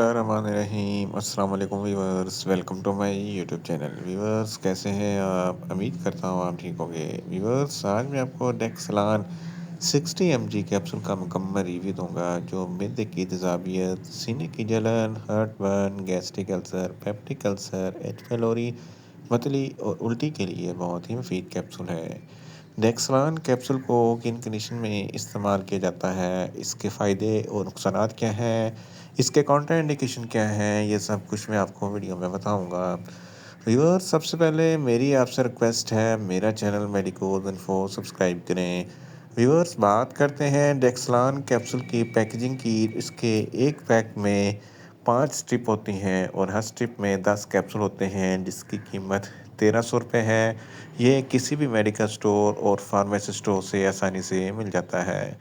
الرحمن الرحیم السلام علیکم viewers, welcome to my YouTube channel viewers. کیسے ہیں آپ؟ امید کرتا ہوں آپ ٹھیک ہوں گے ویورس۔ آج میں آپ کو ڈیکسلان 60 mg کیپسول کا مکمل ریویو دوں گا، جو معدے کی تیزابیت، سینے کی جلن، ہارٹ برن، گیسٹرک السر، پیپٹک السر، ایچ پیلوری، متلی اور الٹی کے لیے بہت ہی مفید کیپسول ہے۔ ڈیکسلان کیپسول کو کن کنڈیشن میں استعمال کیا جاتا ہے، اس کے فائدے اور نقصانات کیا ہیں، اس کے کاؤنٹر انڈیکیشن کیا ہیں، یہ سب کچھ میں آپ کو ویڈیو میں بتاؤں گا۔ ویورز، سب سے پہلے میری آپ سے ریکویسٹ ہے، میرا چینل میڈیکوز انفو سبسکرائب کریں۔ ویورز، بات کرتے ہیں ڈیکسلان کیپسول کی پیکیجنگ کی۔ اس کے ایک پیک میں 5 سٹرپ ہوتی ہیں اور ہر سٹرپ میں 10 کیپسول ہوتے ہیں، جس کی قیمت 1300 روپے ہے۔ یہ کسی بھی میڈیکل سٹور اور فارمیسی سٹور سے آسانی سے مل جاتا ہے۔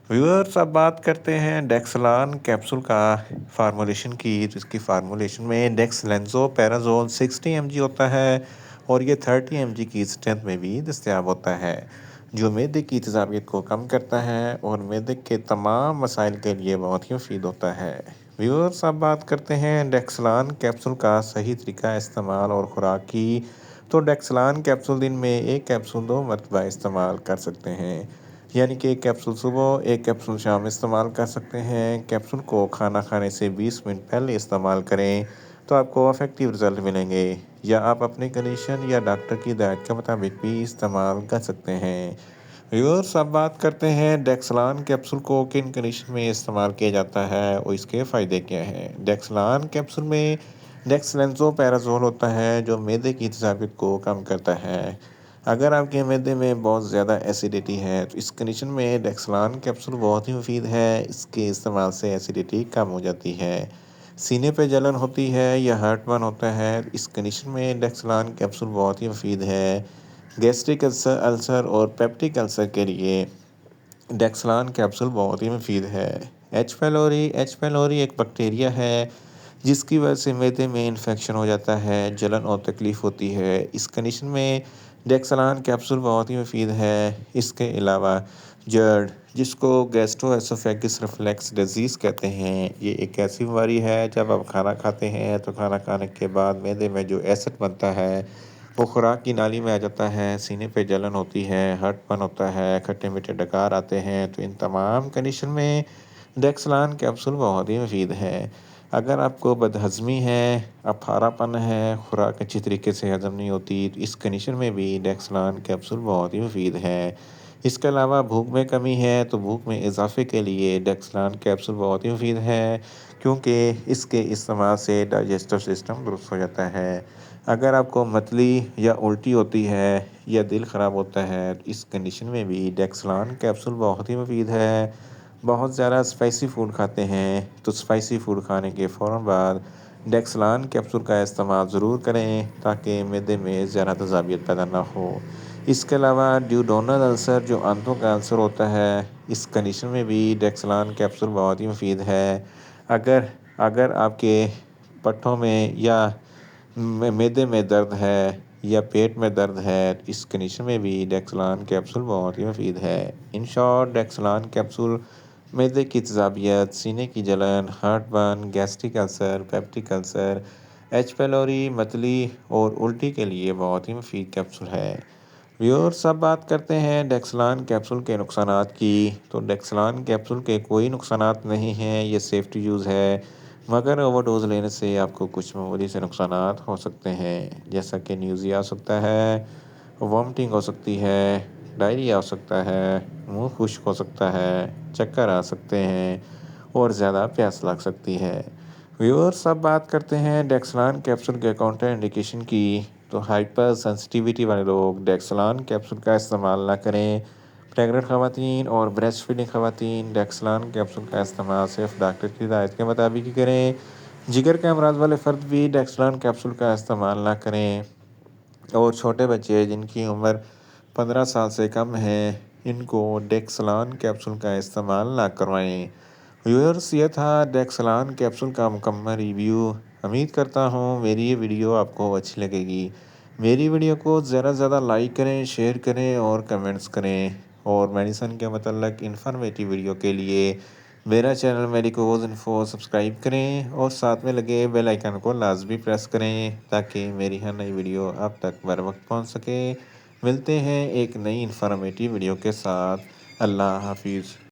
ویورز، اب بات کرتے ہیں ڈیکسلان کیپسول کا فارمولیشن کی۔ اس کی فارمولیشن میں ڈیکسلینزو پیرازول 60 mg ہوتا ہے اور یہ 30 mg کی اسٹرینتھ میں بھی دستیاب ہوتا ہے، جو معدے کی تیزابیت کو کم کرتا ہے اور معدے کے تمام مسائل کے لیے بہت ہی مفید ہوتا ہے۔ ویورز، اب بات کرتے ہیں ڈیکسلان کیپسول کا صحیح طریقہ استعمال اور خوراک کی۔ تو ڈیکسلان کیپسول دن میں ایک کیپسول 2 مرتبہ استعمال کر سکتے ہیں، یعنی کہ ایک کیپسول صبح، ایک کیپسول شام استعمال کر سکتے ہیں۔ کیپسول کو کھانا کھانے سے 20 منٹ پہلے استعمال کریں تو آپ کو افیکٹو رزلٹ ملیں گے، یا آپ اپنی کنڈیشن یا ڈاکٹر کی ہدایت کے مطابق بھی استعمال کر سکتے ہیں۔ ویورز، اب بات کرتے ہیں ڈیکسلان کیپسول کو کن کنڈیشن میں استعمال کیا جاتا ہے اور اس کے فائدے کیا ہیں۔ ڈیکسلان کیپسول میں ڈیکسلینزو پیرازول ہوتا ہے، جو معدے کی تیزابیت کو کم کرتا ہے۔ اگر آپ کے معدے میں بہت زیادہ ایسیڈیٹی ہے تو اس کنڈیشن میں ڈیکسلان کیپسول بہت ہی مفید ہے۔ اس کے استعمال سے ایسیڈیٹی کم ہو جاتی ہے۔ سینے پہ جلن ہوتی ہے یا ہارٹ برن ہوتا ہے، اس کنڈیشن میں ڈیکسلان کیپسول بہت ہی مفید ہے۔ گیسٹرک السر اور پیپٹک السر کے لیے ڈیکسلان کیپسول بہت ہی مفید ہے۔ ایچ پیلوری ایک بیکٹیریا ہے جس کی وجہ سے معدے میں انفیکشن ہو جاتا ہے، جلن اور تکلیف ہوتی ہے۔ اس کنڈیشن میں ڈیکسلان کیپسول بہت ہی مفید ہے۔ اس کے علاوہ جرڈ، جس کو گیسٹرو ایسوفیگس ریفلیکس ڈیزیز کہتے ہیں، یہ ایک ایسی بیماری ہے جب آپ کھانا کھاتے ہیں تو کھانا کھانے کے بعد معدے میں جو ایسڈ بنتا ہے وہ خوراک کی نالی میں آ جاتا ہے، سینے پہ جلن ہوتی ہے، ہارٹ برن ہوتا ہے، کھٹے میٹھے ڈکار آتے ہیں۔ تو ان تمام کنڈیشن میں ڈیکسلان کیپسول بہت ہی مفید ہے۔ اگر آپ کو بدہضمی ہے، اپھارا پن ہے، خوراک اچھی طریقے سے ہضم نہیں ہوتی، تو اس کنڈیشن میں بھی ڈیکسلان کیپسول بہت ہی مفید ہے۔ اس کے علاوہ بھوک میں کمی ہے تو بھوک میں اضافے کے لیے ڈیکسلان کیپسول بہت ہی مفید ہے، کیونکہ اس کے استعمال سے ڈائجسٹو سسٹم درست ہو جاتا ہے۔ اگر آپ کو متلی یا الٹی ہوتی ہے یا دل خراب ہوتا ہے تو اس کنڈیشن میں بھی ڈیکسلان کیپسول بہت ہی مفید ہے۔ بہت زیادہ اسپائسی فوڈ کھاتے ہیں تو اسپائسی فوڈ کھانے کے فوراً بعد ڈیکسلان کیپسول کا استعمال ضرور کریں تاکہ معدے میں زیادہ تیزابیت پیدا نہ ہو۔ اس کے علاوہ ڈیوڈونل السر، جو آنتوں کا السر ہوتا ہے، اس کنڈیشن میں بھی ڈیکسلان کیپسول بہت ہی مفید ہے۔ اگر آپ کے پٹھوں میں یا معدے میں درد ہے یا پیٹ میں درد ہے، اس کنڈیشن میں بھی ڈیکسلان کیپسول بہت ہی مفید ہے۔ ان شارٹ، ڈیکسلان کیپسول معدے کی تیزابیت، سینے کی جلن، ہارٹ برن، گیسٹرک السر، پیپٹک السر، ایچ پیلوری، متلی اور الٹی کے لیے بہت ہی مفید کیپسول ہے۔ ویورز، اب بات کرتے ہیں ڈیکسلان کیپسول کے نقصانات کی۔ تو ڈیکسلان کیپسول کے کوئی نقصانات نہیں ہیں، یہ سیفٹی یوز ہے، مگر اوور ڈوز لینے سے آپ کو کچھ معمولی سے نقصانات ہو سکتے ہیں، جیسا کہ نیوزیا ہو سکتا ہے، وامٹنگ ہو سکتی ہے، ڈائریا ہو سکتا ہے، منہ خشک ہو سکتا ہے، چکر آ سکتے ہیں اور زیادہ پیاس لگ سکتی ہے۔ ویورز، اب بات کرتے ہیں ڈیکسلان کیپسول کے کاؤنٹر انڈیکیشن کی۔ تو ہائپر سینسٹیویٹی والے لوگ ڈیکسلان کیپسول کا استعمال نہ کریں۔ پریگننٹ خواتین اور بریسٹ فیڈنگ خواتین ڈیکسلان کیپسول کا استعمال صرف ڈاکٹر کی ہدایت کے مطابق ہی کریں۔ جگر کے امراض والے فرد بھی ڈیکسلان کیپسول کا استعمال نہ کریں، اور چھوٹے بچے جن کی عمر 15 سال سے کم ہے، ان کو ڈیکسلان کیپسول کا استعمال نہ کروائیں۔ ویورز، یہ تھا ڈیکسلان کیپسول کا مکمل ریویو۔ امید کرتا ہوں میری یہ ویڈیو آپ کو اچھی لگے گی۔ میری ویڈیو کو زیادہ سے زیادہ لائک کریں، شیئر کریں اور کمنٹس کریں، اور میڈیسن کے متعلق انفارمیٹیو ویڈیو کے لیے میرا چینل میریکوز انفو سبسکرائب کریں اور ساتھ میں لگے بیل آئیکن کو لازمی پریس کریں تاکہ میری ہر نئی ویڈیو آپ تک بر وقت پہنچ سکے۔ ملتے ہیں ایک نئی انفارمیٹیو ویڈیو کے ساتھ۔ اللہ حافظ۔